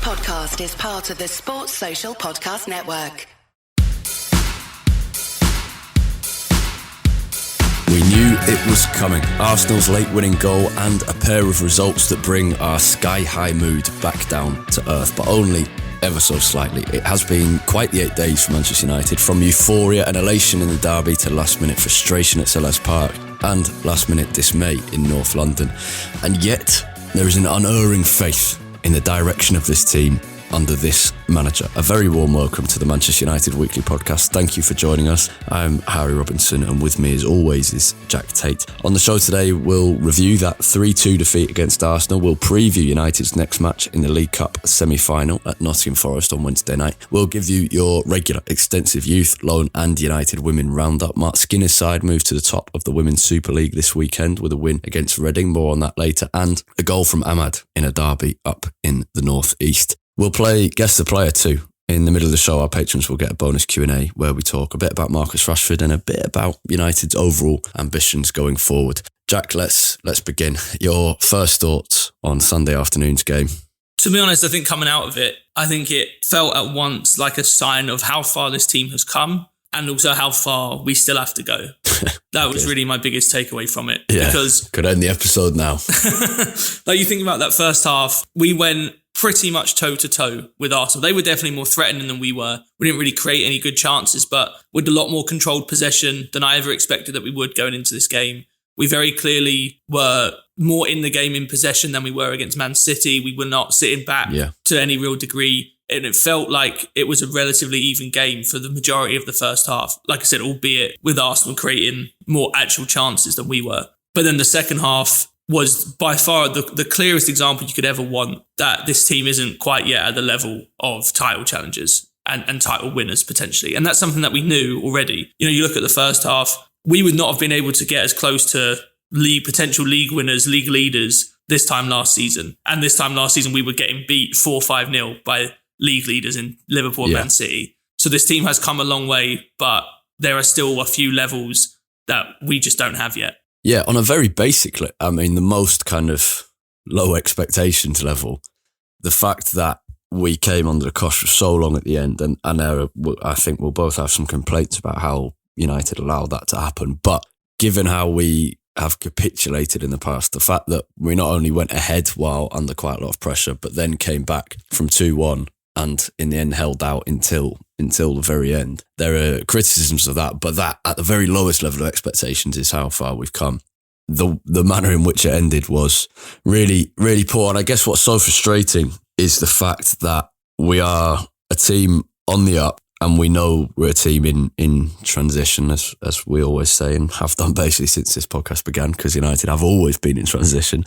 podcast is part of the Sports Social Podcast Network. We knew it was coming. Arsenal's late winning goal and a pair of results that bring our sky-high mood back down to earth, but only ever so slightly. It has been quite the 8 days for Manchester United, from euphoria and elation in the derby to last-minute frustration at Selhurst Park and last-minute dismay in North London. And yet, there is an unerring faith in the direction of this team under this manager. A very warm welcome to the Manchester United Weekly Podcast. Thank you for joining us. I'm Harry Robinson, and with me as always is Jack Tait. On the show today, we'll review that 3-2 defeat against Arsenal. We'll preview United's next match in the League Cup semi-final at Nottingham Forest on Wednesday night. We'll give you your regular extensive youth, loan and United women roundup. Mark Skinner's side moved to the top of the Women's Super League this weekend with a win against Reading. More on that later. And a goal from Ahmad in a derby up in the North East. We'll play Guess the Player too. In the middle of the show, our patrons will get a bonus Q&A where we talk a bit about Marcus Rashford and a bit about United's overall ambitions going forward. Jack, let's begin. Your first thoughts on Sunday afternoon's game? To be honest, I think coming out of it, I think it felt at once like a sign of how far this team has come and also how far we still have to go. That was really my biggest takeaway from it. Yeah, because could end the episode now. Like, you think about that first half, we went pretty much toe-to-toe with Arsenal. They were definitely more threatening than we were. We didn't really create any good chances, but with a lot more controlled possession than I ever expected that we would going into this game. We very clearly were more in the game in possession than we were against Man City. We were not sitting back to any real degree. And it felt like it was a relatively even game for the majority of the first half. Like I said, albeit with Arsenal creating more actual chances than we were. But then the second half was by far the clearest example you could ever want that this team isn't quite yet at the level of title challengers and title winners potentially. And that's something that we knew already. You know, you look at the first half, we would not have been able to get as close to potential league winners, league leaders this time last season. And this time last season, we were getting beat 4-5-0 by league leaders in Liverpool and Man City. So this team has come a long way, but there are still a few levels that we just don't have yet. Yeah, on a very basic, I mean, the most kind of low expectations level, the fact that we came under the cosh for so long at the end, and I think we'll both have some complaints about how United allowed that to happen. But given how we have capitulated in the past, the fact that we not only went ahead while under quite a lot of pressure, but then came back from 2-1 and in the end held out until the very end. There are criticisms of that, but that at the very lowest level of expectations is how far we've come. The manner in which it ended was really, really poor. And I guess what's so frustrating is the fact that we are a team on the up, and we know we're a team in transition, as we always say, and have done basically since this podcast began, because United have always been in transition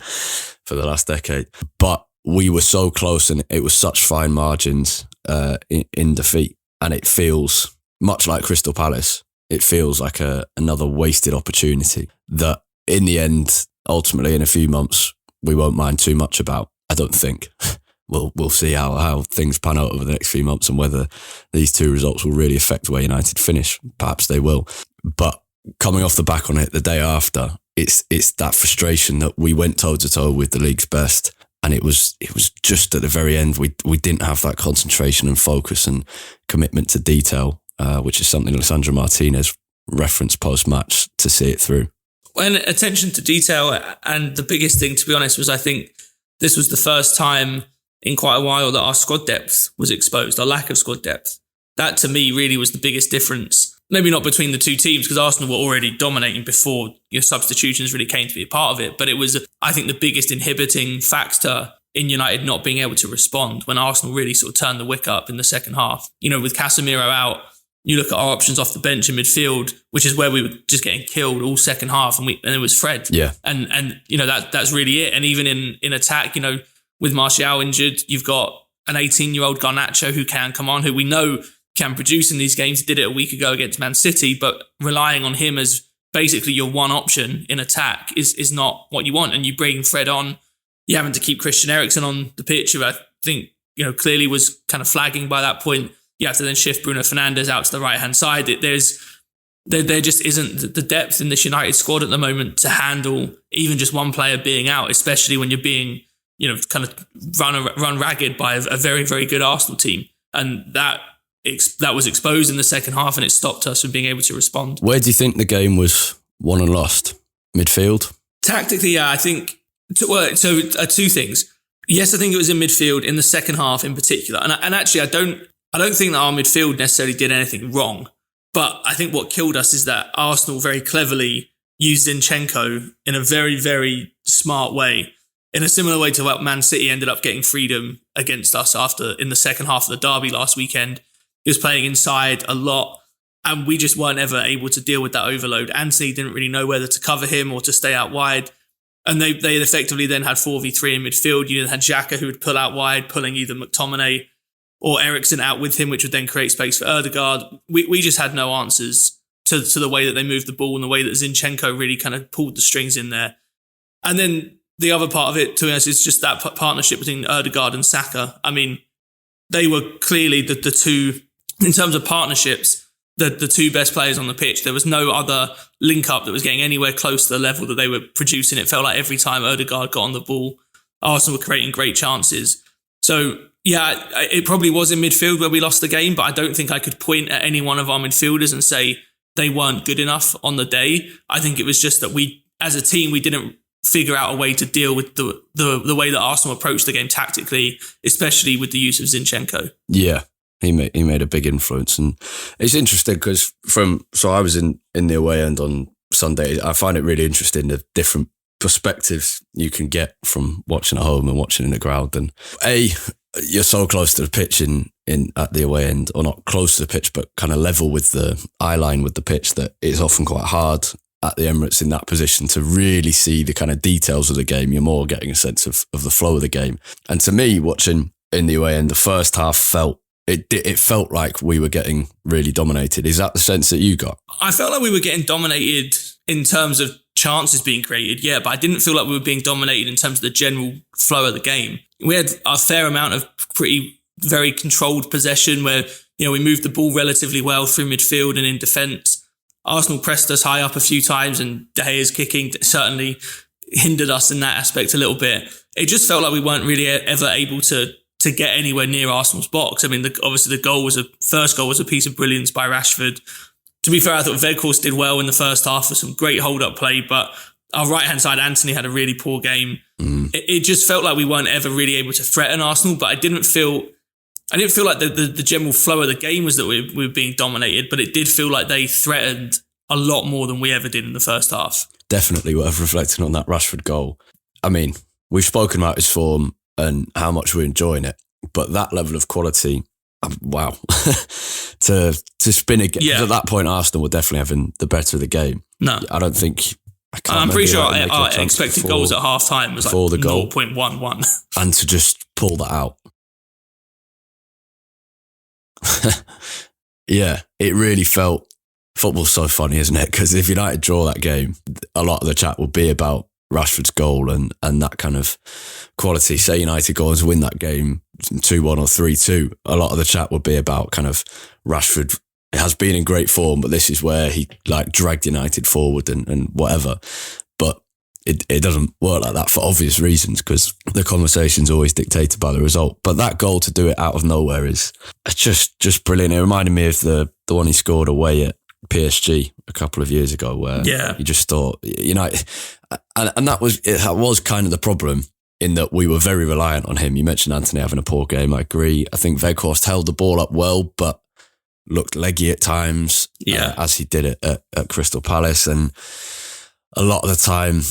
for the last decade. But we were so close, and it was such fine margins in defeat. And it feels much like Crystal Palace. It feels like another wasted opportunity that in the end, ultimately in a few months, we won't mind too much about. I don't think. We'll see how things pan out over the next few months and whether these two results will really affect where United finish. Perhaps they will. But coming off the back on it the day after, it's that frustration that we went toe-to-toe with the league's best. And it was just at the very end, we didn't have that concentration and focus and commitment to detail, which is something Lisandro Martinez referenced post-match to see it through. When attention to detail, and the biggest thing, to be honest, was I think this was the first time in quite a while that our squad depth was exposed, our lack of squad depth. That to me really was the biggest difference. Maybe not between the two teams, because Arsenal were already dominating before your substitutions really came to be a part of it. But it was, I think, the biggest inhibiting factor in United not being able to respond when Arsenal really sort of turned the wick up in the second half. You know, with Casemiro out, you look at our options off the bench in midfield, which is where we were just getting killed all second half, and it was Fred. Yeah. And you know, that's really it. And even in attack, you know, with Martial injured, you've got an 18-year-old Garnacho who can come on, who we know can produce in these games. He did it a week ago against Man City, but relying on him as basically your one option in attack is not what you want. And you bring Fred on, you're having to keep Christian Eriksen on the pitch, who I think, you know, clearly was kind of flagging by that point. You have to then shift Bruno Fernandes out to the right-hand side. There just isn't the depth in this United squad at the moment to handle even just one player being out, especially when you're being kind of run ragged by a very, very good Arsenal team. And that was exposed in the second half, and it stopped us from being able to respond. Where do you think the game was won and lost? Midfield? Tactically, yeah, I think, two things. Yes, I think it was in midfield in the second half in particular. And actually, I don't think that our midfield necessarily did anything wrong. But I think what killed us is that Arsenal very cleverly used Zinchenko in a very, very smart way, in a similar way to what Man City ended up getting freedom against us in the second half of the derby last weekend. He was playing inside a lot, and we just weren't ever able to deal with that overload. Antony didn't really know whether to cover him or to stay out wide. And they effectively then had 4v3 in midfield. You had Xhaka who would pull out wide, pulling either McTominay or Eriksen out with him, which would then create space for Ødegaard. We just had no answers to the way that they moved the ball and the way that Zinchenko really kind of pulled the strings in there. And then the other part of it, to us, is just that partnership between Ødegaard and Saka. I mean, they were clearly the two, in terms of partnerships, the two best players on the pitch. There was no other link-up that was getting anywhere close to the level that they were producing. It felt like every time Ødegaard got on the ball, Arsenal were creating great chances. So, yeah, it probably was in midfield where we lost the game, but I don't think I could point at any one of our midfielders and say they weren't good enough on the day. I think it was just that we, as a team, we didn't figure out a way to deal with the way that Arsenal approached the game tactically, especially with the use of Zinchenko. Yeah. He made a big influence, and it's interesting because I was in the away end on Sunday. I find it really interesting the different perspectives you can get from watching at home and watching in the ground. And you're so close to the pitch in at the away end, or not close to the pitch, but kind of level with the eye line with the pitch, that it's often quite hard at the Emirates in that position to really see the kind of details of the game. You're more getting a sense of the flow of the game. And to me, watching in the away end, the first half felt like we were getting really dominated. Is that the sense that you got? I felt like we were getting dominated in terms of chances being created, yeah, but I didn't feel like we were being dominated in terms of the general flow of the game. We had a fair amount of very controlled possession where, we moved the ball relatively well through midfield and in defence. Arsenal pressed us high up a few times, and De Gea's kicking certainly hindered us in that aspect a little bit. It just felt like we weren't really ever able to get anywhere near Arsenal's box. I mean, obviously the first goal was a piece of brilliance by Rashford. To be fair, I thought Weghorst did well in the first half with some great hold-up play, but our right-hand side, Antony, had a really poor game. It just felt like we weren't ever really able to threaten Arsenal, but I didn't feel like the general flow of the game was that we were being dominated, but it did feel like they threatened a lot more than we ever did in the first half. Definitely worth reflecting on that Rashford goal. I mean, we've spoken about his form and how much we're enjoying it, but that level of quality, wow, to spin again. Yeah. At that point, Arsenal were definitely having the better of the game. No, I don't think. I'm pretty sure our expected goals at half time was like 0.11, and to just pull that out. Yeah, it really felt. Football's so funny, isn't it? Because if United draw that game, a lot of the chat will be about Rashford's goal and that kind of quality. Say United go on to win that game 2-1 or 3-2, a lot of the chat would be about kind of Rashford has been in great form, but this is where he dragged United forward and whatever. But it doesn't work like that for obvious reasons, because the conversation's always dictated by the result. But that goal to do it out of nowhere is just brilliant. It reminded me of the one he scored away at PSG a couple of years ago, where you just thought, and that was kind of the problem, in that we were very reliant on him. You mentioned Antony having a poor game. I agree. I think Weghorst held the ball up well, but looked leggy at times, as he did it at Crystal Palace. And a lot of the time,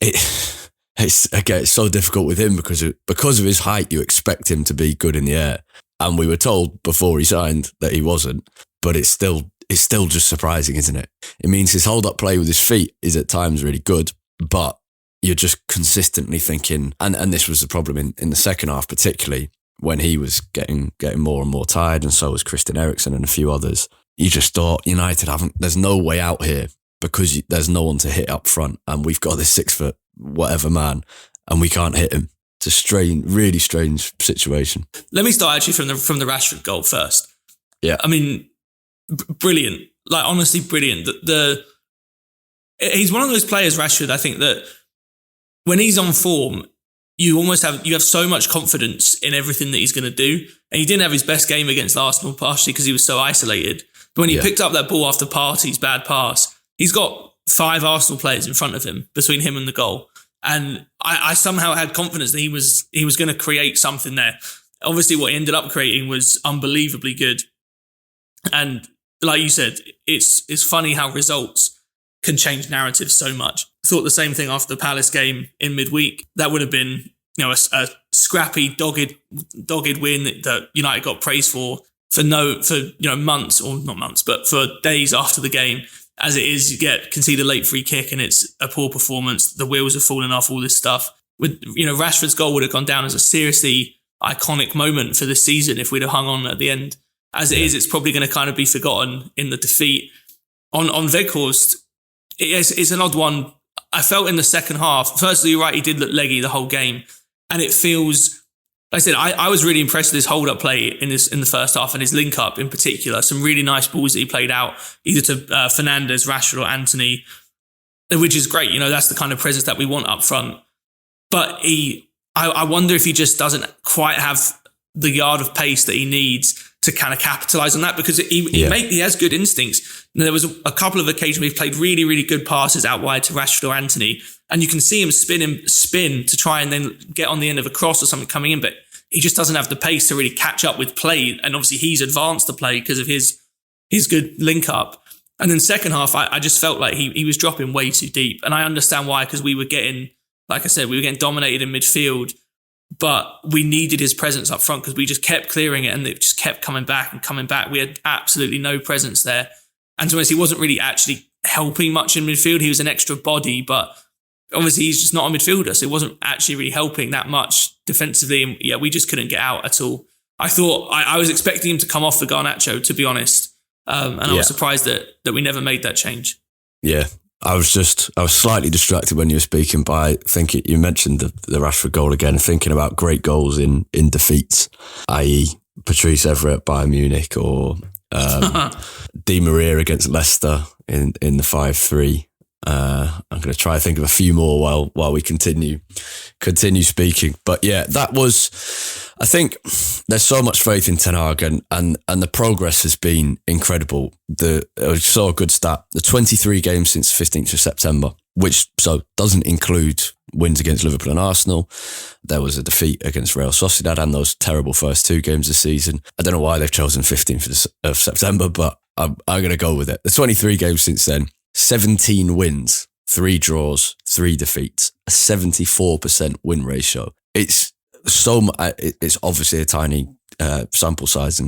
it's so difficult with him because of his height. You expect him to be good in the air, and we were told before he signed that he wasn't. But it's still just surprising, isn't it? It means his hold-up play with his feet is at times really good, but you're just consistently thinking, and this was the problem in the second half, particularly when he was getting more and more tired, and so was Christian Eriksen and a few others. You just thought, United there's no way out here, because there's no one to hit up front, and we've got this 6-foot whatever man, and we can't hit him. It's a really strange situation. Let me start actually from the Rashford goal first. Yeah. I mean, brilliant. Like, honestly, brilliant. He's one of those players, Rashford, I think, that when he's on form, you have so much confidence in everything that he's going to do. And he didn't have his best game against Arsenal, partially because he was so isolated. But when he picked up that ball after Partey's bad pass, he's got 5 Arsenal players in front of him, between him and the goal. And I somehow had confidence that he was going to create something there. Obviously, what he ended up creating was unbelievably good. And like you said, it's funny how results can change narratives so much. I thought the same thing after the Palace game in midweek. That would have been, a scrappy, dogged win that United got praised for months, or not months, but for days after the game. As it is, you concede a late free kick and it's a poor performance. The wheels have fallen off, all this stuff. With Rashford's goal would have gone down as a seriously iconic moment for this season if we'd have hung on at the end. As it is, it's probably going to kind of be forgotten in the defeat. On Weghorst, it's an odd one. I felt in the second half, firstly, you're right, he did look leggy the whole game. And it feels, like I said, I was really impressed with his hold-up play in the first half and his link-up in particular. Some really nice balls that he played out, either to Fernandes, Rashford or Anthony, which is great. That's the kind of presence that we want up front. But I wonder if he just doesn't quite have the yard of pace that he needs to kind of capitalise on that, because he has good instincts. And there was a couple of occasions where he played really, really good passes out wide to Rashford or Anthony, and you can see him spin to try and then get on the end of a cross or something coming in, but he just doesn't have the pace to really catch up with play. And obviously he's advanced the play because of his good link up. And then second half, I just felt like he was dropping way too deep. And I understand why, because we were getting, like I said, we were getting dominated in midfield, but we needed his presence up front because we just kept clearing it and it just kept coming back and coming back. We had absolutely no presence there. And to be honest, he wasn't really actually helping much in midfield. He was an extra body, but obviously he's just not a midfielder, so it wasn't actually really helping that much defensively. And we just couldn't get out at all. I thought I was expecting him to come off for Garnacho, to be honest. I was surprised that we never made that change. Yeah. I was slightly distracted when you were speaking by thinking, you mentioned the Rashford goal again, thinking about great goals in defeats, i.e. Patrice Evra at Bayern Munich or Di Maria against Leicester in the 5-3. I'm going to try to think of a few more while we continue speaking. But yeah, that was, I think there's so much faith in Ten Hag and the progress has been incredible. I saw a good stat, the 23 games since 15th of September, which so doesn't include wins against Liverpool and Arsenal. There was a defeat against Real Sociedad and those terrible first 2 games this season. I don't know why they've chosen 15th of September, but I'm going to go with it. The 23 games since then, 17 wins, 3 draws, 3 defeats, a 74% win ratio. It's obviously a tiny sample size,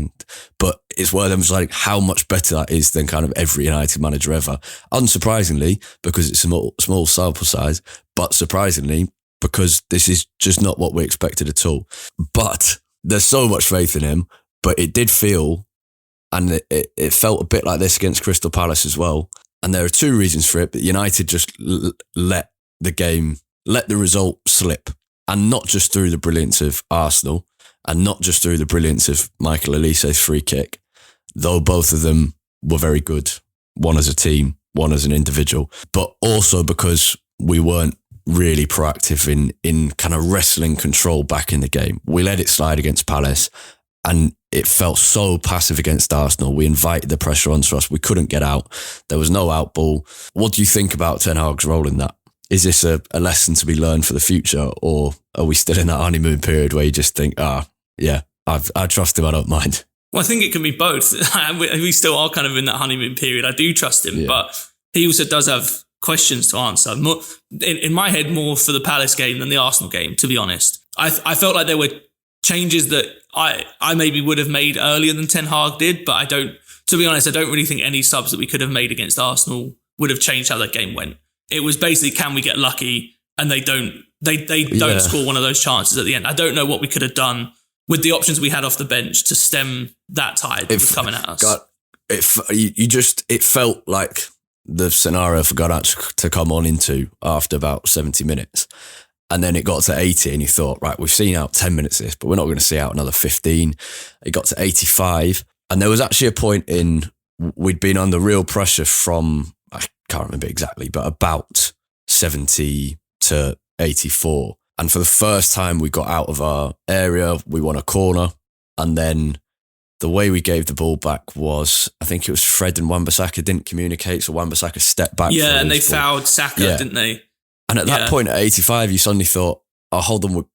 but it's one of them like how much better that is than kind of every United manager ever. Unsurprisingly, because it's a small sample size, but surprisingly, because this is just not what we expected at all. But there's so much faith in him, but it did feel, and it felt a bit like this against Crystal Palace as well. And there are 2 reasons for it, but United just let the result slip. And not just through the brilliance of Arsenal and not just through the brilliance of Michael Olise's free kick, though both of them were very good, one as a team, one as an individual, but also because we weren't really proactive in kind of wrestling control back in the game. We let it slide against Palace and it felt so passive against Arsenal. We invited the pressure onto us. We couldn't get out. There was no out ball. What do you think about Ten Hag's role in that? Is this a lesson to be learned for the future, or are we still in that honeymoon period where you just think, I trust him, I don't mind? Well, I think it can be both. We still are kind of in that honeymoon period. I do trust him, but he also does have questions to answer. More, in my head, more for the Palace game than the Arsenal game, to be honest. I felt like there were changes that I maybe would have made earlier than Ten Hag did, but to be honest, I don't really think any subs that we could have made against Arsenal would have changed how that game went. It was basically, can we get lucky? And they don't score one of those chances at the end. I don't know what we could have done with the options we had off the bench to stem that tide that was coming at us. God, it felt like the scenario for Garnacho to come on into after about 70 minutes. And then it got to 80 and you thought, right, we've seen out 10 minutes of this, but we're not going to see out another 15. It got to 85. And there was actually a point we'd been under real pressure from, I can't remember exactly, but about 70 to 84. And for the first time, we got out of our area, we won a corner, and then the way we gave the ball back was, I think it was Fred and Wan-Bissaka didn't communicate, so Wan-Bissaka stepped back. Yeah, and they fouled Saka, didn't they? And at that point at 85, you suddenly thought, oh, hold on,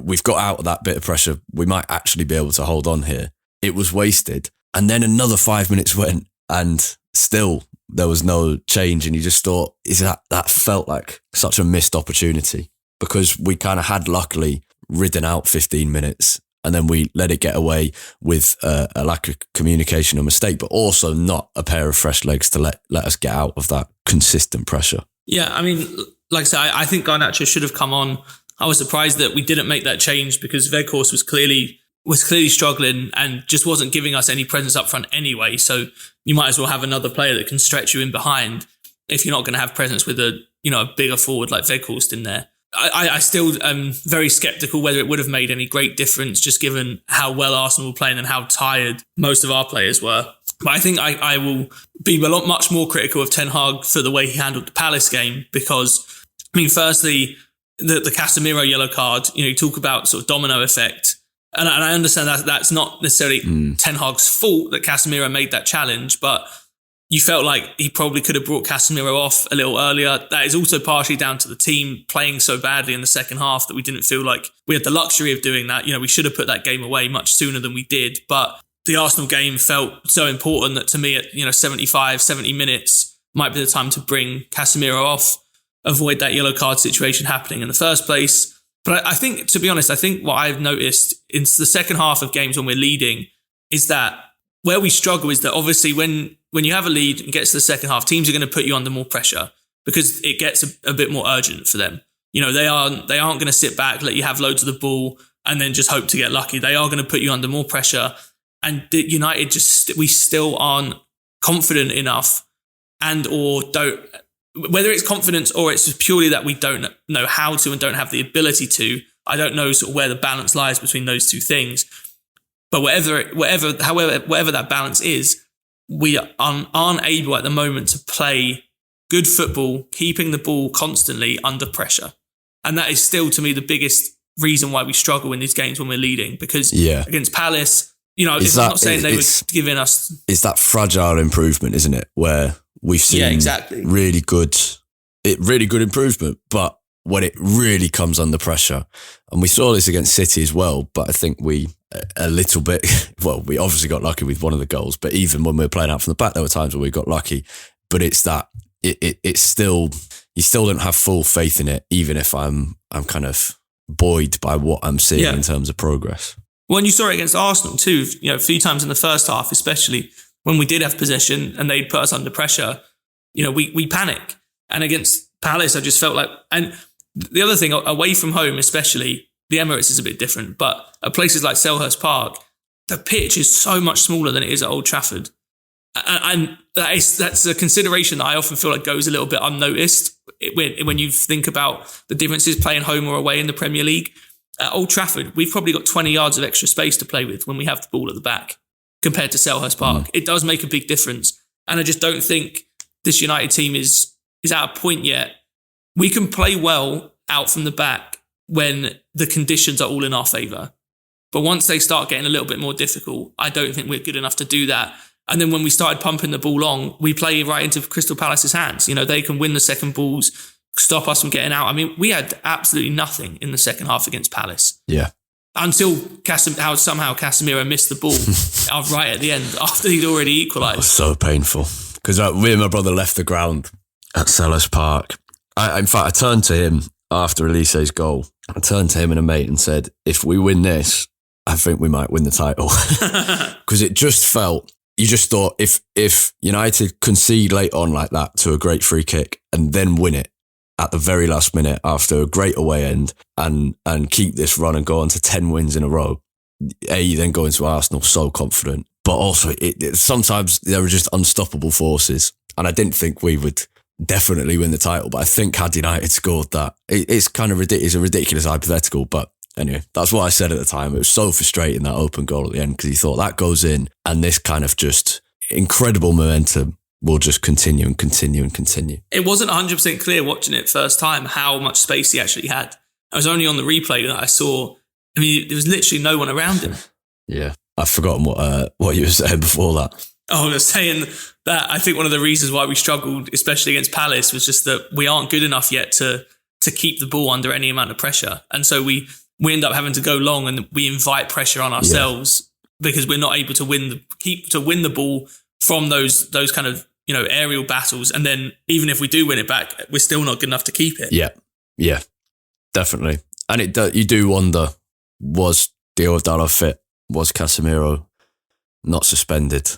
we've got out of that bit of pressure. We might actually be able to hold on here. It was wasted. And then another 5 minutes went, and still there was no change. And you just thought, that felt like such a missed opportunity, because we kind of had luckily ridden out 15 minutes. And then we let it get away with a lack of communication or mistake, but also not a pair of fresh legs to let us get out of that consistent pressure. Yeah, I mean, like I said, I think Garnacho should have come on. I was surprised that we didn't make that change, because Weghorst was clearly struggling and just wasn't giving us any presence up front anyway. So you might as well have another player that can stretch you in behind if you're not going to have presence with a bigger forward like Weghorst in there. I still am very sceptical whether it would have made any great difference, just given how well Arsenal were playing and how tired most of our players were. But I think I will be much more critical of Ten Hag for the way he handled the Palace game, because, I mean, firstly, the Casemiro yellow card, you talk about sort of domino effect. And I understand that that's not necessarily Ten Hag's fault that Casemiro made that challenge, but you felt like he probably could have brought Casemiro off a little earlier. That is also partially down to the team playing so badly in the second half that we didn't feel like we had the luxury of doing that. We should have put that game away much sooner than we did. But the Arsenal game felt so important that to me at 75, 70 minutes might be the time to bring Casemiro off, avoid that yellow card situation happening in the first place. But I think, to be honest, I think what I've noticed in the second half of games when we're leading is that where we struggle is that obviously when you have a lead and gets to the second half, teams are going to put you under more pressure because it gets a bit more urgent for them. They aren't going to sit back, let you have loads of the ball and then just hope to get lucky. They are going to put you under more pressure. And United we still aren't confident enough, and or don't, whether it's confidence or it's just purely that we don't know how to and don't have the ability to. I don't know sort of where the balance lies between those two things. But whatever that balance is, we aren't able at the moment to play good football, keeping the ball constantly under pressure. And that is still, to me, the biggest reason why we struggle in these games when we're leading. Because against Palace, I'm not saying they were giving us... It's that fragile improvement, isn't it? Where we've seen really good improvement, but when it really comes under pressure, and we saw this against City as well, but I think we a little bit, well, we obviously got lucky with one of the goals, but even when we were playing out from the back, there were times where we got lucky, but it's that, it's still, you still don't have full faith in it, even if I'm kind of buoyed by what I'm seeing in terms of progress. Well, and you saw it against Arsenal too, a few times in the first half, especially when we did have possession and they'd put us under pressure, we panic. And against Palace, I just felt like, and the other thing, away from home especially, the Emirates is a bit different, but at places like Selhurst Park, the pitch is so much smaller than it is at Old Trafford. And that's a consideration that I often feel like goes a little bit unnoticed when you think about the differences playing home or away in the Premier League. At Old Trafford, we've probably got 20 yards of extra space to play with when we have the ball at the back compared to Selhurst Park. It does make a big difference. And I just don't think this United team is at a point yet. We can play well out from the back when the conditions are all in our favour. But once they start getting a little bit more difficult, I don't think we're good enough to do that. And then when we started pumping the ball on, we play right into Crystal Palace's hands. They can win the second balls, stop us from getting out. I mean, we had absolutely nothing in the second half against Palace. Yeah. Until somehow Casemiro missed the ball right at the end after he'd already equalised. It was so painful. Because me and my brother left the ground at Selhurst Park. In fact, I turned to him after Elise's goal. I turned to him and a mate and said, if we win this, I think we might win the title. Because it just felt, you just thought if United concede late on like that to a great free kick and then win it at the very last minute after a great away end and keep this run and go on to 10 wins in a row, you then go into Arsenal so confident. But also, sometimes there were just unstoppable forces. And I didn't think we would definitely win the title, but I think had United scored that, it's kind of ridiculous, a ridiculous hypothetical, but anyway, that's what I said at the time. It was so frustrating, that open goal at the end, because you thought that goes in and this kind of just incredible momentum will just continue and continue and continue. It wasn't 100% clear watching it first time how much space he actually had. I was only on the replay that I saw. I mean, there was literally no one around him. Yeah, I've forgotten what you were saying before that. Oh, I was saying that I think one of the reasons why we struggled, especially against Palace, was just that we aren't good enough yet to keep the ball under any amount of pressure. And so we end up having to go long and we invite pressure on ourselves because we're not able to win the ball from those kind of, aerial battles. And then even if we do win it back, we're still not good enough to keep it. Yeah, definitely. And you do wonder, was Diodalo fit? Was Casemiro not suspended?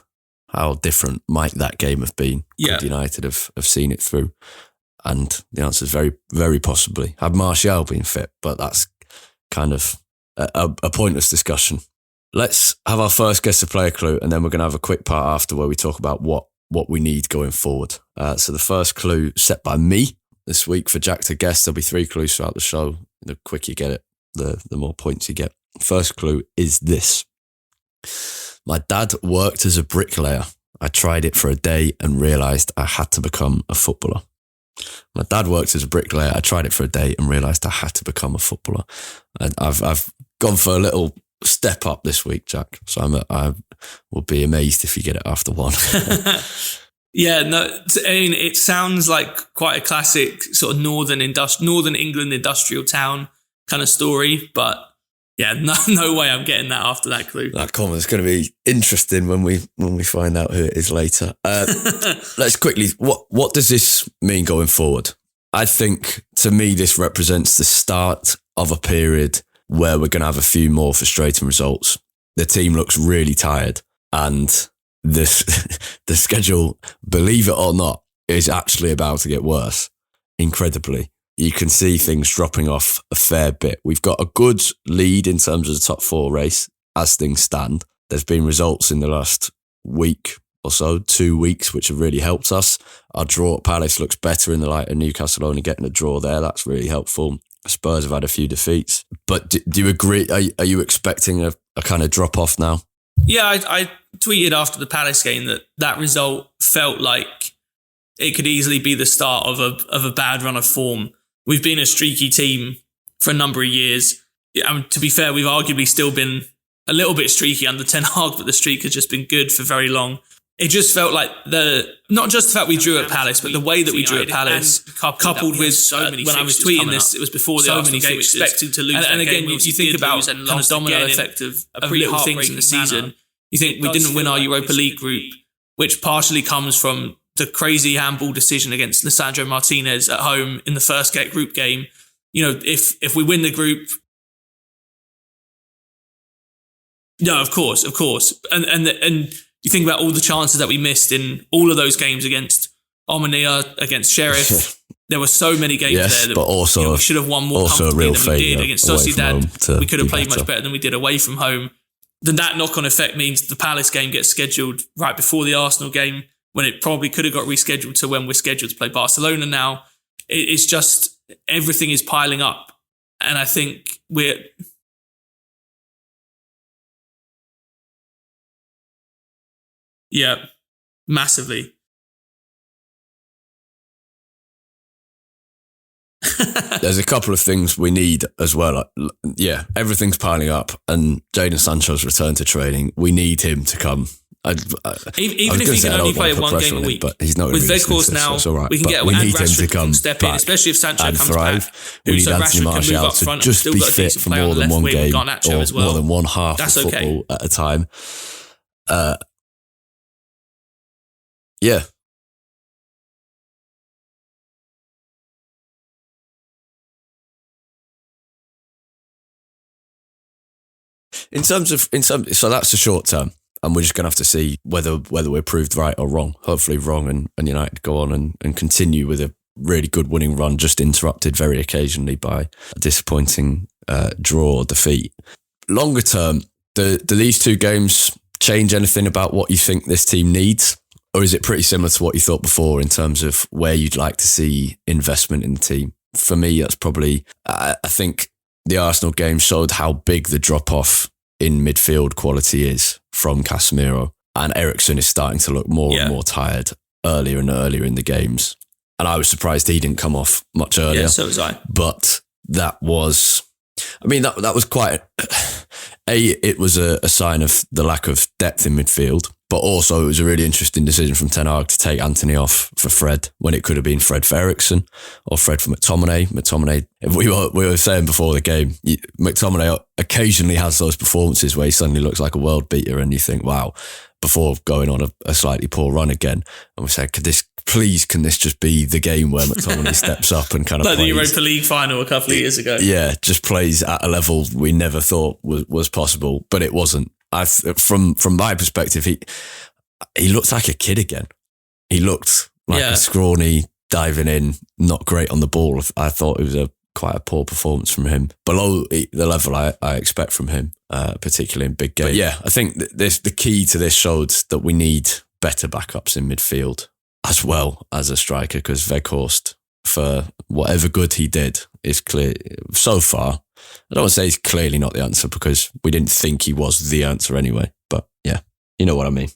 How different might that game have been? Could United have seen it through? And the answer is very, very possibly. Had Martial been fit, but that's kind of a pointless discussion. Let's have our first guess of player clue, and then we're going to have a quick part after where we talk about what we need going forward. So the first clue set by me this week for Jack to guess. There'll be 3 clues throughout the show. The quicker you get it, the more points you get. First clue is this. My dad worked as a bricklayer. I tried it for a day and realised I had to become a footballer. My dad worked as a bricklayer. I tried it for a day and realised I had to become a footballer. And I've gone for a little step up this week, Jack. So I will be amazed if you get it after 1. Yeah, no, I mean, it sounds like quite a classic sort of Northern England industrial town kind of story, but yeah, no way I'm getting that after that clue. That comment's going to be interesting when we find out who it is later. Let's quickly, what does this mean going forward? I think, to me, this represents the start of a period where we're going to have a few more frustrating results. The team looks really tired, and the schedule, believe it or not, is actually about to get worse, incredibly. You can see things dropping off a fair bit. We've got a good lead in terms of the top 4 race as things stand. There's been results in the last week or so, 2 weeks, which have really helped us. Our draw at Palace looks better in the light of Newcastle only getting a draw there. That's really helpful. Spurs have had a few defeats. But do you agree? Are you expecting a kind of drop off now? Yeah, I tweeted after the Palace game that result felt like it could easily be the start of a bad run of form. We've been a streaky team for a number of years. To be fair, we've arguably still been a little bit streaky under Ten Hag, but the streak has just been good for very long. It just felt like not just the fact we drew at Palace, but the way that we drew at Palace, coupled with when I was tweeting this, it was before the Arsenal game, expected to lose. And again, you think about kind of domino effect of little things in the season. You think we didn't win our Europa League group, which partially comes from the crazy handball decision against Lisandro Martinez at home in the first group game. If we win the group, no, of course, and you think about all the chances that we missed in all of those games against Omonia, against Sheriff. There were so many games there that but also, we should have won more comfortably than we did against Sociedad. We could have played much better than we did away from home. Then that knock-on effect means the Palace game gets scheduled right before the Arsenal game, when it probably could have got rescheduled to when we're scheduled to play Barcelona now. It's just, everything is piling up. And I think yeah, massively. There's a couple of things we need as well. Everything's piling up, and Jadon Sancho's return to training, we need him to come. Even if he can only play 1 game a week, but he's not with Weghorst now, so right. we can get, we and need him to Rashford come can step in, especially if Sancho comes thrive. back. We need Anthony Martial to just be got a fit decent for player more on the than left one wing, game Garnacho as well. more than one half That's of football at a time. Yeah. So that's the short term, and we're just going to have to see whether we're proved right or wrong. Hopefully wrong, and United go on and continue with a really good winning run, just interrupted very occasionally by a disappointing draw or defeat. Longer term, do these 2 games change anything about what you think this team needs? Or is it pretty similar to what you thought before in terms of where you'd like to see investment in the team? For me, that's probably, I think the Arsenal game showed how big the drop-off in midfield quality is from Casemiro. And Eriksen is starting to look more and more tired earlier and earlier in the games. And I was surprised he didn't come off much earlier. Yeah, so was I. But that was quite it was a sign of the lack of depth in midfield, but also it was a really interesting decision from Ten Hag to take Anthony off for Fred when it could have been Fred for Eriksen or Fred for McTominay. We were saying before the game, McTominay occasionally has those performances where he suddenly looks like a world beater and you think, wow, before going on a slightly poor run again. And we said, can this just be the game where McTominay steps up and kind of like plays, the Europa League final a couple of years ago. Yeah, just plays at a level we never thought was possible, but it wasn't. From my perspective, he looked like a kid again. He looked like a scrawny, diving in, not great on the ball. I thought it was quite a poor performance from him, below the level I expect from him, particularly in big games. But yeah, I think the key to this showed that we need better backups in midfield as well as a striker, because Weghorst, for whatever good he did, is clear so far. I don't want to say he's clearly not the answer because we didn't think he was the answer anyway. But yeah, you know what I mean.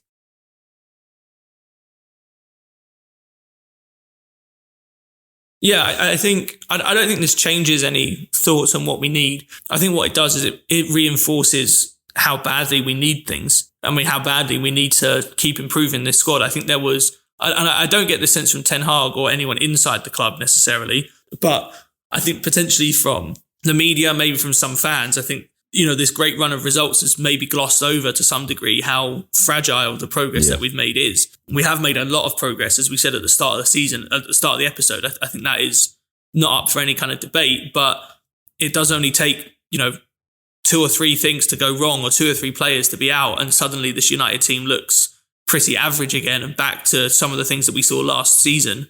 Yeah, I think I don't think this changes any thoughts on what we need. I think what it does is it reinforces how badly we need things. I mean, how badly we need to keep improving this squad. I think there was, and I don't get the sense from Ten Hag or anyone inside the club necessarily, but I think potentially from the media, maybe from some fans, I think, this great run of results has maybe glossed over to some degree how fragile the progress that we've made is. We have made a lot of progress, as we said at the start of the season, at the start of the episode. I think that is not up for any kind of debate, but it does only take, 2 or 3 things to go wrong or 2 or 3 players to be out, and suddenly this United team looks pretty average again and back to some of the things that we saw last season.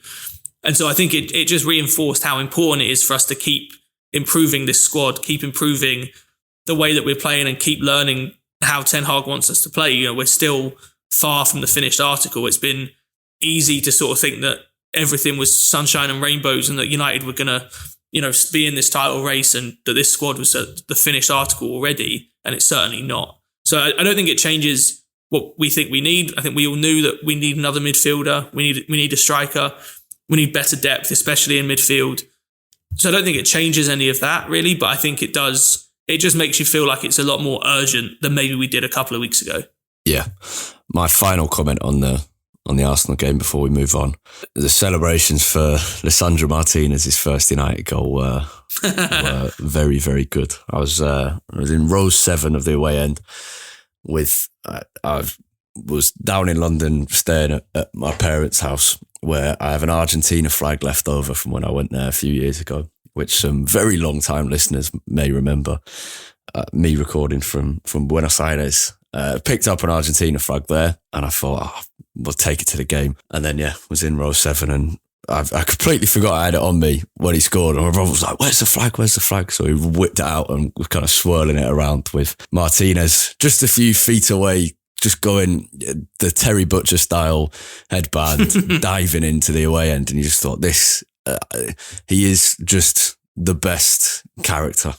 And so I think it just reinforced how important it is for us to keep improving this squad, keep improving the way that we're playing, and keep learning how Ten Hag wants us to play. We're still far from the finished article. It's been easy to sort of think that everything was sunshine and rainbows and that United were going to, be in this title race and that this squad was the finished article already. And it's certainly not. So I don't think it changes what we think we need. I think we all knew that we need another midfielder. We need a striker. We need better depth, especially in midfield. So I don't think it changes any of that really, but I think it does. It just makes you feel like it's a lot more urgent than maybe we did a couple of weeks ago. Yeah. My final comment on the Arsenal game before we move on. The celebrations for Lisandro Martinez's first United goal were very, very good. I was in row 7 of the away end with, I was down in London staying at my parents' house where I have an Argentina flag left over from when I went there a few years ago, which some very long time listeners may remember. Me recording from Buenos Aires, picked up an Argentina flag there, and I thought, we'll take it to the game. And then, was in row 7, and I completely forgot I had it on me when he scored. And my brother was like, where's the flag? Where's the flag? So he whipped it out and was kind of swirling it around with Martinez just a few feet away, just going the Terry Butcher style headband, diving into the away end. And you just thought, he is just the best character.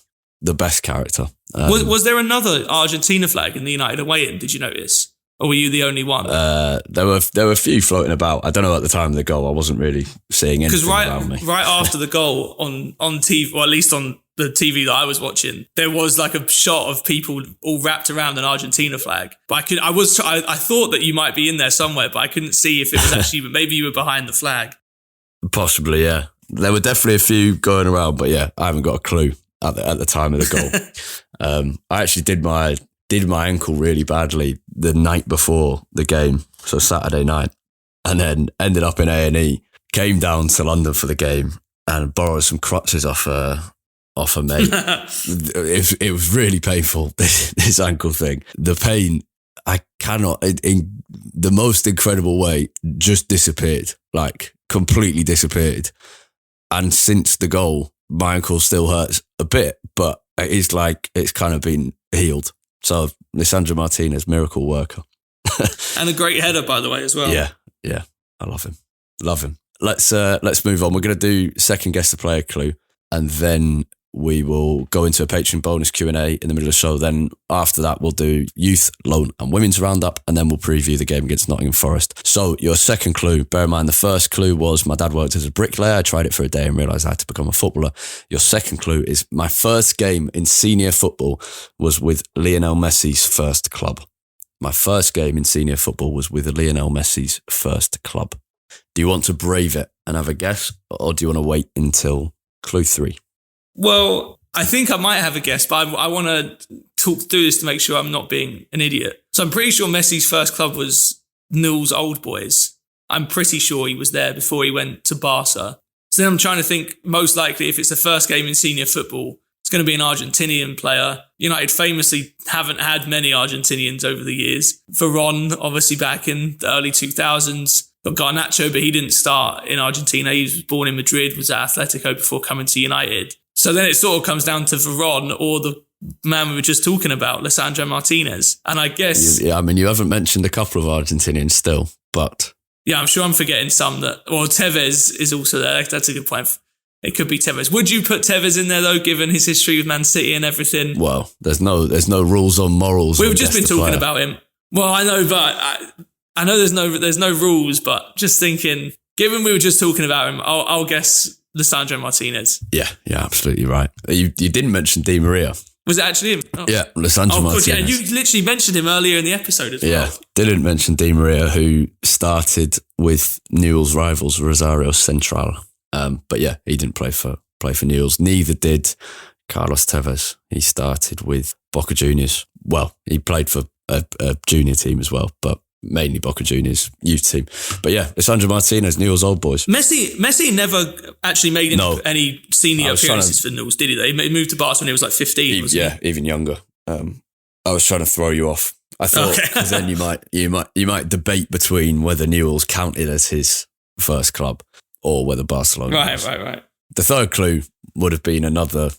Was there another Argentina flag in the United away end? Did you notice? Or were you the only one? There were a few floating about. I don't know at the time of the goal. I wasn't really seeing anything around me. Because right after the goal on TV, or at least on the TV that I was watching, there was like a shot of people all wrapped around an Argentina flag. But I thought that you might be in there somewhere, but I couldn't see if it was actually. But maybe you were behind the flag. Possibly, yeah. There were definitely a few going around, but I haven't got a clue at the time of the goal. I actually did my ankle really badly the night before the game, so Saturday night, and then ended up in A&E, came down to London for the game and borrowed some crutches off a mate. It was really painful, this ankle thing. The pain, I cannot, in the most incredible way, just disappeared, like completely disappeared. And since the goal, my ankle still hurts a bit, but it is like it's kind of been healed. So Lisandro Martinez, miracle worker. And a great header, by the way, as well. Yeah. I love him. Let's move on. We're going to do second guess the player clue, and then we will go into a Patreon bonus Q&A in the middle of the show. Then after that, we'll do youth, loan and women's roundup, and then we'll preview the game against Nottingham Forest. So your second clue, bear in mind the first clue was my dad worked as a bricklayer. I tried it for a day and realised I had to become a footballer. Your second clue is my first game in senior football was with Lionel Messi's first club. My first game in senior football was with Lionel Messi's first club. Do you want to brave it and have a guess, or do you want to wait until clue 3? Well, I think I might have a guess, but I want to talk through this to make sure I'm not being an idiot. So I'm pretty sure Messi's first club was Newell's Old Boys. I'm pretty sure he was there before he went to Barca. So then I'm trying to think, most likely, if it's the first game in senior football, it's going to be an Argentinian player. United famously haven't had many Argentinians over the years. Veron, obviously back in the early 2000s. Got Garnacho, but he didn't start in Argentina. He was born in Madrid, was at Atletico before coming to United. So then it sort of comes down to Veron or the man we were just talking about, Lisandro Martinez. And I guess... Yeah, I mean, you haven't mentioned a couple of Argentinians still, but... Yeah, I'm sure I'm forgetting some that... Well, Tevez is also there. That's a good point. It could be Tevez. Would you put Tevez in there, though, given his history with Man City and everything? Well, there's no rules on morals. We've just been talking about him. Well, I know, but I know there's no rules, but just thinking, given we were just talking about him, I'll guess Lisandro Martinez. Yeah, absolutely right. You didn't mention Di Maria. Was it actually him? Oh. Yeah, Lisandro Martinez. Yeah, you literally mentioned him earlier in the episode as well. Yeah, didn't mention Di Maria, who started with Newell's rivals Rosario Central. But yeah, he didn't play for Newell's. Neither did Carlos Tevez. He started with Boca Juniors. Well, he played for a junior team as well, but mainly Boca Juniors youth team. But yeah, Lisandro Martinez, Newell's Old Boys. Messi never actually made any senior appearances for Newell's, did he? He moved to Barca when he was like 15. Even younger. I was trying to throw you off. I thought because then you might debate between whether Newell's counted as his first club or whether Barcelona. Right. The third clue would have been another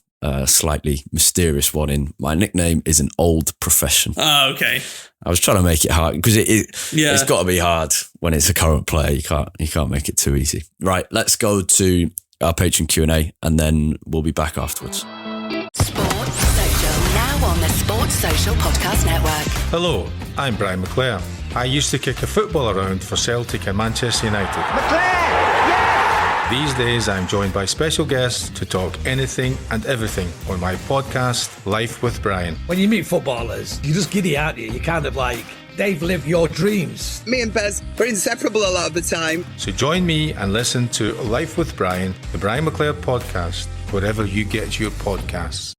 slightly mysterious one in my nickname is an old profession. Oh, okay. I was trying to make it hard because it's got to be hard when it's a current player. You can't make it too easy. Right, let's go to our Patreon Q&A and then we'll be back afterwards. Sports Social, now on the Sports Social Podcast Network. Hello, I'm Brian McClare. I used to kick a football around for Celtic and Manchester United. These days, I'm joined by special guests to talk anything and everything on my podcast, Life with Brian. When you meet footballers, you're just giddy, aren't you? You kind of like, they've lived your dreams. Me and Bez, we're inseparable a lot of the time. So join me and listen to Life with Brian, the Brian McClare podcast, wherever you get your podcasts.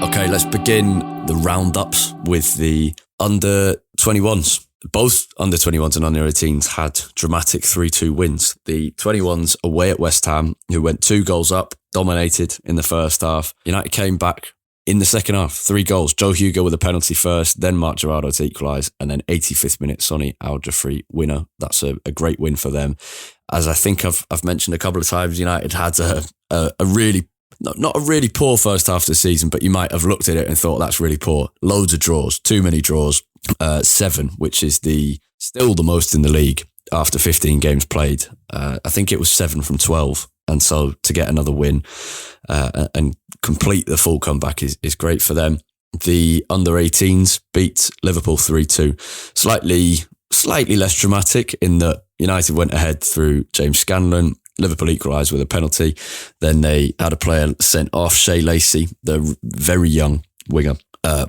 Okay, let's begin the roundups with the under-21s. Both under-21s and under-18s had dramatic 3-2 wins. The 21s away at West Ham, who went 2 goals up, dominated in the first half. United came back in the second half, 3 goals. Joe Hugo with a penalty first, then Mark Gerardo to equalise, and then 85th minute, Sonny Al-Jafri winner. That's a great win for them. As I think I've mentioned a couple of times, United had a really... Not a really poor first half of the season, but you might have looked at it and thought that's really poor. Loads of draws, too many draws. 7, which is still the most in the league after 15 games played. I think it was 7 from 12. And so to get another win and complete the full comeback is great for them. The under-18s beat Liverpool 3-2. Slightly less dramatic in that United went ahead through James Scanlon. Liverpool equalised with a penalty. Then they had a player sent off, Shea Lacey, the very young winger,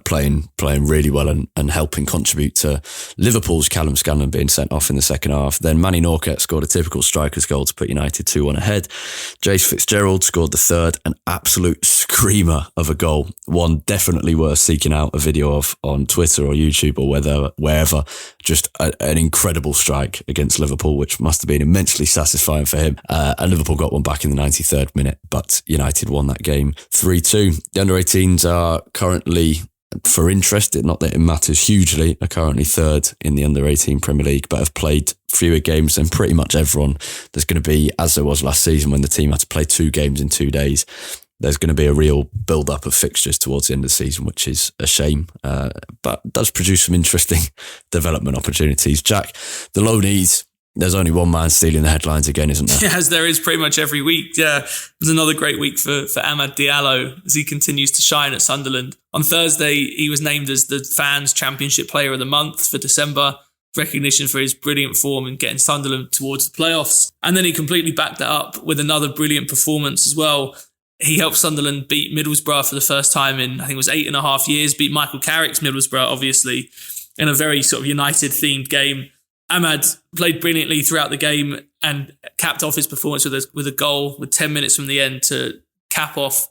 playing really well and helping contribute to Liverpool's Callum Scanlon being sent off in the second half. Then Manny Norquette scored a typical striker's goal to put United 2-1 ahead. Jace Fitzgerald scored the third, an absolute screamer of a goal. One definitely worth seeking out a video of on Twitter or YouTube or wherever. Just an incredible strike against Liverpool, which must have been immensely satisfying for him. And Liverpool got one back in the 93rd minute, but United won that game 3-2. The under-18s are currently, for interest, not that it matters hugely, are currently 3rd in the under-18 Premier League, but have played fewer games than pretty much everyone. There's going to be, as there was last season when the team had to play 2 games in 2 days, there's going to be a real build-up of fixtures towards the end of the season, which is a shame, but does produce some interesting development opportunities. Jack, the loanees, there's only one man stealing the headlines again, isn't there? Yeah, as there is pretty much every week. Yeah, it was another great week for Amad Diallo as he continues to shine at Sunderland. On Thursday, he was named as the Fans Championship Player of the Month for December, recognition for his brilliant form in getting Sunderland towards the playoffs. And then he completely backed that up with another brilliant performance as well. He helped Sunderland beat Middlesbrough for the first time in, I think it was 8.5 years, beat Michael Carrick's Middlesbrough, obviously, in a very sort of United-themed game. Amad played brilliantly throughout the game and capped off his performance with a goal with 10 minutes from the end to cap off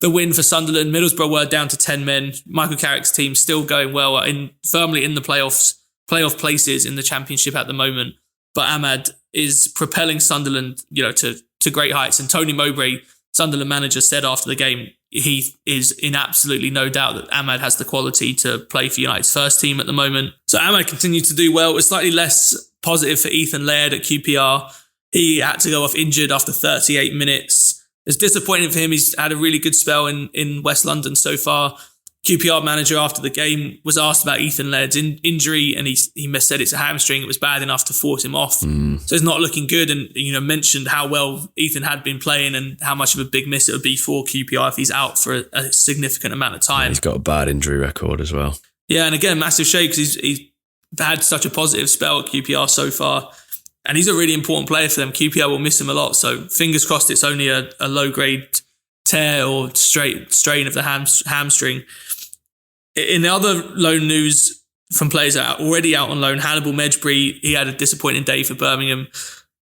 the win for Sunderland. Middlesbrough were down to 10 men. Michael Carrick's team still going well, firmly in the playoff places in the Championship at the moment. But Amad is propelling Sunderland, to great heights. And Tony Mowbray, Sunderland manager, said after the game, he is in absolutely no doubt that Amad has the quality to play for United's first team at the moment. So Amad continued to do well. It was slightly less positive for Ethan Laird at QPR. He had to go off injured after 38 minutes. It's disappointing for him. He's had a really good spell in West London so far. QPR manager after the game was asked about Ethan Laird's injury, and he said it's a hamstring. It was bad enough to force him off. So it's not looking good, and mentioned how well Ethan had been playing and how much of a big miss it would be for QPR if he's out for a significant amount of time. He's got a bad injury record as well. Yeah, and again, massive shame because he's had such a positive spell at QPR so far, and he's a really important player for them. QPR will miss him a lot, so fingers crossed it's only a low-grade tear or strain of the hamstring. In the other loan news from players that are already out on loan, Hannibal Mejbri, he had a disappointing day for Birmingham.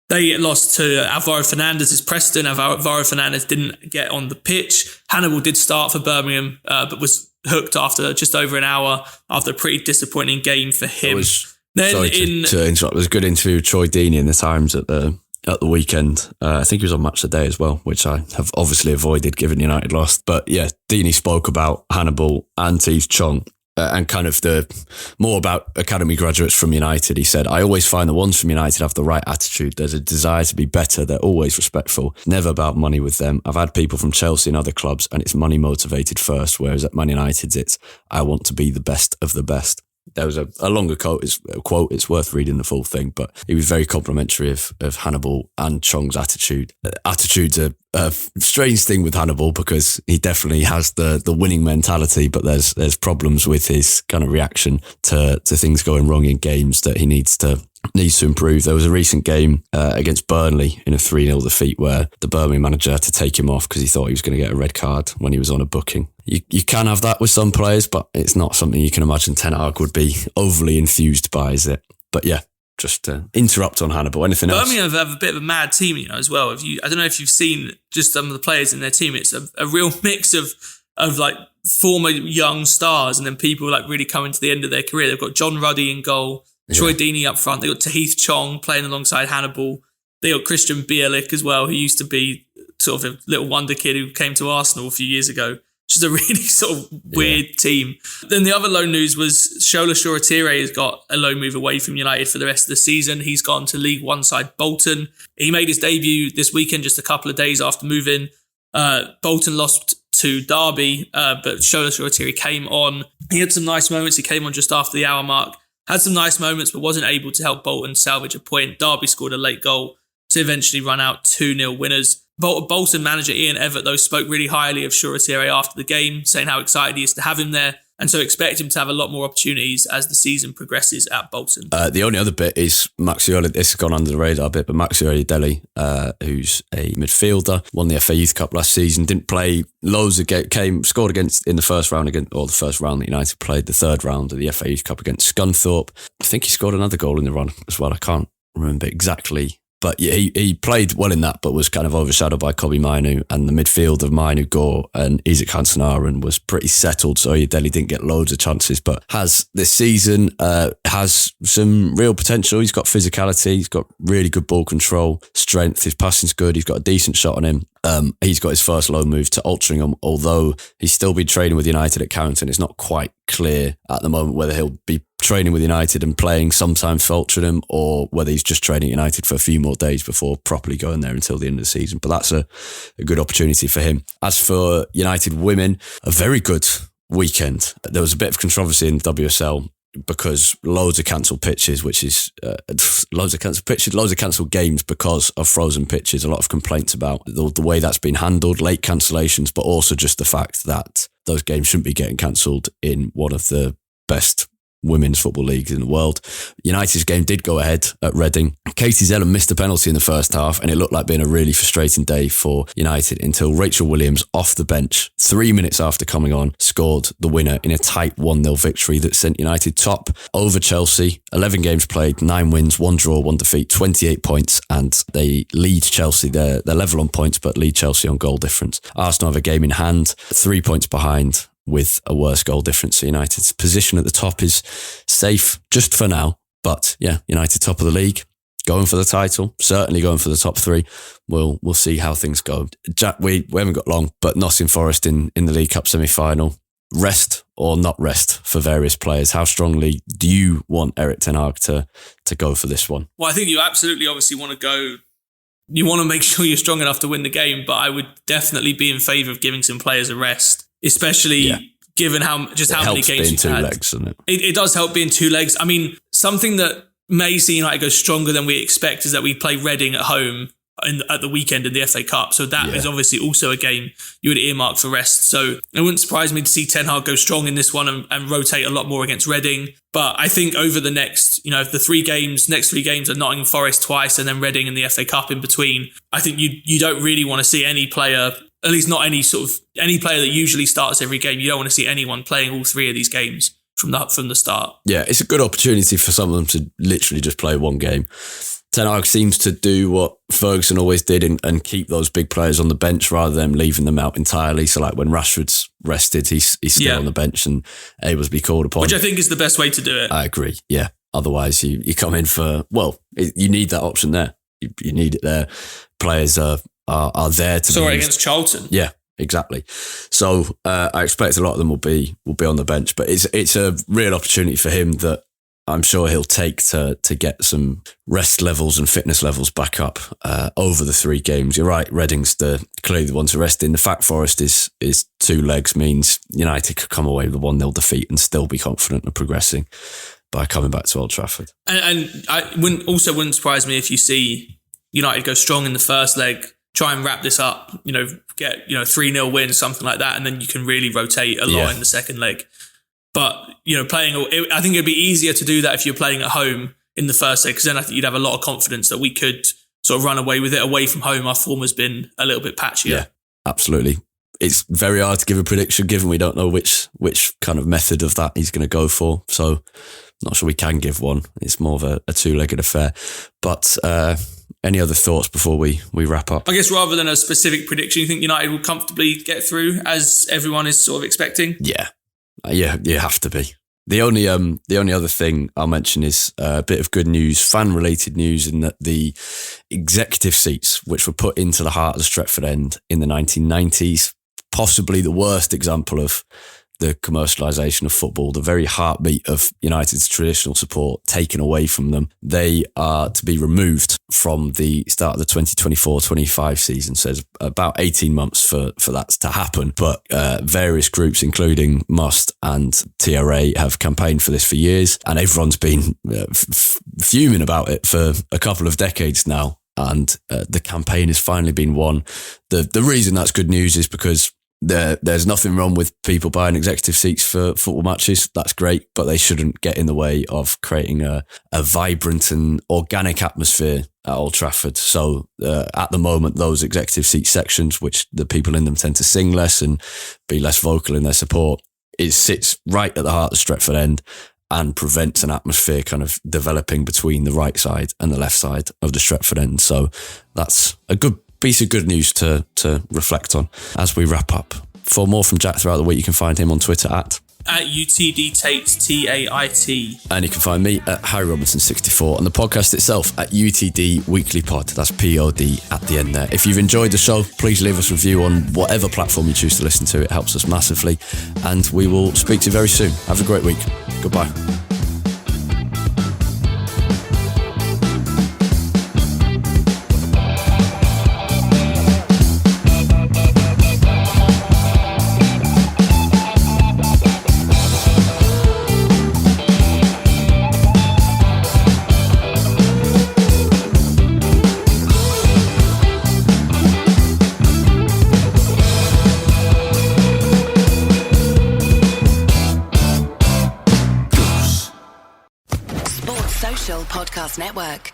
They lost to Alvaro Fernandez's Preston. Alvaro Fernandez didn't get on the pitch. Hannibal did start for Birmingham, but was hooked after just over an hour after a pretty disappointing game for him. To interrupt, there was a good interview with Troy Deeney in the Times at the weekend. I think he was on Match of the Day as well, which I have obviously avoided given United lost. But yeah, Deeney spoke about Hannibal and Tait Chong and kind of more about academy graduates from United. He said, I always find the ones from United have the right attitude. There's a desire to be better. They're always respectful. Never about money with them. I've had people from Chelsea and other clubs and it's money motivated first, whereas at Man United's it's, I want to be the best of the best. There was a longer quote. It's worth reading the full thing, but he was very complimentary of Hannibal and Chong's attitude. Attitude's a strange thing with Hannibal because he definitely has the winning mentality, but there's problems with his kind of reaction to things going wrong in games that he needs to improve. There was a recent game against Burnley in a 3-0 defeat where the Birmingham manager had to take him off because he thought he was going to get a red card when he was on a booking. You can have that with some players, but it's not something you can imagine Ten Hag would be overly enthused by, is it? But yeah, just to interrupt on Hannibal. Anything else? Birmingham have a bit of a mad team, as well. I don't know if you've seen just some of the players in their team. It's a real mix of like former young stars and then people like really coming to the end of their career. They've got John Ruddy in goal, Troy Deeney up front. They've got Tait Chong playing alongside Hannibal. They got Christian Bielik as well, who used to be sort of a little wonder kid who came to Arsenal a few years ago. Which is a really sort of weird team. Then the other loan news was Shola Shoretire has got a loan move away from United for the rest of the season. He's gone to League One side Bolton. He made his debut this weekend just a couple of days after moving. Bolton lost to Derby, but Shola Shoretire came on. He had some nice moments. He came on just after the hour mark. Had some nice moments, but wasn't able to help Bolton salvage a point. Derby scored a late goal to eventually run out 2-0 winners. Bolton manager Ian Evatt, though, spoke really highly of Shoretire after the game, saying how excited he is to have him there, and so expect him to have a lot more opportunities as the season progresses at Bolton. The only other bit is Maxioli. This has gone under the radar a bit, but Maxioli Deli, who's a midfielder, won the FA Youth Cup last season, didn't play loads of games, scored against in the first round the first round that United played, the third round of the FA Youth Cup against Scunthorpe. I think he scored another goal in the run as well. I can't remember exactly. But yeah, he played well in that, but was kind of overshadowed by Kobe Mainu, and the midfield of Mainu, Gore and Isaac Hansen-Aron was pretty settled. So Delhi didn't get loads of chances, but has this season, has some real potential. He's got physicality. He's got really good ball control, strength. His passing's good. He's got a decent shot on him. He's got his first loan move to Altrincham, although he's still been training with United at Carrington. It's not quite clear at the moment whether he'll be training with United and playing sometimes for Altrincham or whether he's just training United for a few more days before properly going there until the end of the season. But that's a good opportunity for him. As for United women, a very good weekend. There was a bit of controversy in WSL because loads of cancelled pitches, which is loads of cancelled games because of frozen pitches. A lot of complaints about the way that's been handled, late cancellations, but also just the fact that those games shouldn't be getting cancelled in one of the best women's football leagues in the world. United's game did go ahead at Reading. Katie Zellum missed a penalty in the first half, and it looked like being a really frustrating day for United until Rachel Williams, off the bench 3 minutes after coming on, scored the winner in a tight 1-0 victory that sent United top over Chelsea. 11 games played, 9 wins, 1 draw, 1 defeat, 28 points, and they lead Chelsea. They're level on points, but lead Chelsea on goal difference. Arsenal have a game in hand, 3 points behind, with a worse goal difference. So United's position at the top is safe just for now. But yeah, United top of the league, going for the title, certainly going for the top 3. We'll see how things go. Jack, we haven't got long, but Nottingham Forest in the League Cup semi-final. Rest or not rest for various players? How strongly do you want Erik Ten Hag to go for this one? Well, I think you absolutely obviously want to go. You want to make sure you're strong enough to win the game, but I would definitely be in favour of giving some players a rest. Especially given how many games you've had. Legs, doesn't it? It does help being 2 legs. I mean, something that may see United go stronger than we expect is that we play Reading at home at the weekend in the FA Cup. So that is obviously also a game you would earmark for rest. So it wouldn't surprise me to see Ten Hag go strong in this one and rotate a lot more against Reading. But I think over the next, if the next 3 games are Nottingham Forest twice and then Reading and the FA Cup in between, I think you don't really want to see any player, at least not any player that usually starts every game. You don't want to see anyone playing all 3 of these games from the start. Yeah, it's a good opportunity for some of them to literally just play one game. Ten Hag seems to do what Ferguson always did and keep those big players on the bench rather than leaving them out entirely. So like when Rashford's rested, he's still on the bench and able to be called upon. Which I think is the best way to do it. I agree, yeah. Otherwise you come in for, you need that option there. You need it there. Players are there to be against Charlton. Yeah, exactly. So I expect a lot of them will be on the bench, but it's a real opportunity for him that I'm sure he'll take to get some rest levels and fitness levels back up over the 3 games. You're right, Reading's clearly the one to rest in. The fact Forest is 2 legs means United could come away with a 1-0 defeat and still be confident of progressing by coming back to Old Trafford. And I wouldn't surprise me if you see United go strong in the first leg, try and wrap this up, get 3-0 win, something like that, and then you can really rotate a lot in the second leg. But, I think it'd be easier to do that if you're playing at home in the first leg, because then I think you'd have a lot of confidence that we could sort of run away with it. Away from home, our form has been a little bit patchier. Yeah, absolutely. It's very hard to give a prediction given we don't know which kind of method of that he's going to go for. So I'm not sure we can give one. It's more of a 2-legged affair. But any other thoughts before we wrap up? I guess rather than a specific prediction, you think United will comfortably get through as everyone is sort of expecting? Yeah, you have to be. The only other thing I'll mention is a bit of good news, fan-related news, in that the executive seats, which were put into the heart of the Stretford End in the 1990s, possibly the worst example of the commercialisation of football, the very heartbeat of United's traditional support taken away from them. They are to be removed from the start of the 2024-25 season. So it's about 18 months for that to happen. But various groups, including Must and TRA, have campaigned for this for years. And everyone's been fuming about it for a couple of decades now. And the campaign has finally been won. The reason that's good news is because there's nothing wrong with people buying executive seats for football matches. That's great, but they shouldn't get in the way of creating a vibrant and organic atmosphere at Old Trafford. So at the moment, those executive seat sections, which the people in them tend to sing less and be less vocal in their support, it sits right at the heart of the Stretford End and prevents an atmosphere kind of developing between the right side and the left side of the Stretford End. So that's a good piece of good news to reflect on as we wrap up. For more from Jack throughout the week, you can find him on Twitter at UTD Tait, Tait. And you can find me at Harry Robinson64 and the podcast itself at UTD Weekly Pod. That's POD at the end there. If you've enjoyed the show, please leave us a review on whatever platform you choose to listen to. It helps us massively. And we will speak to you very soon. Have a great week. Goodbye. Podcast Network.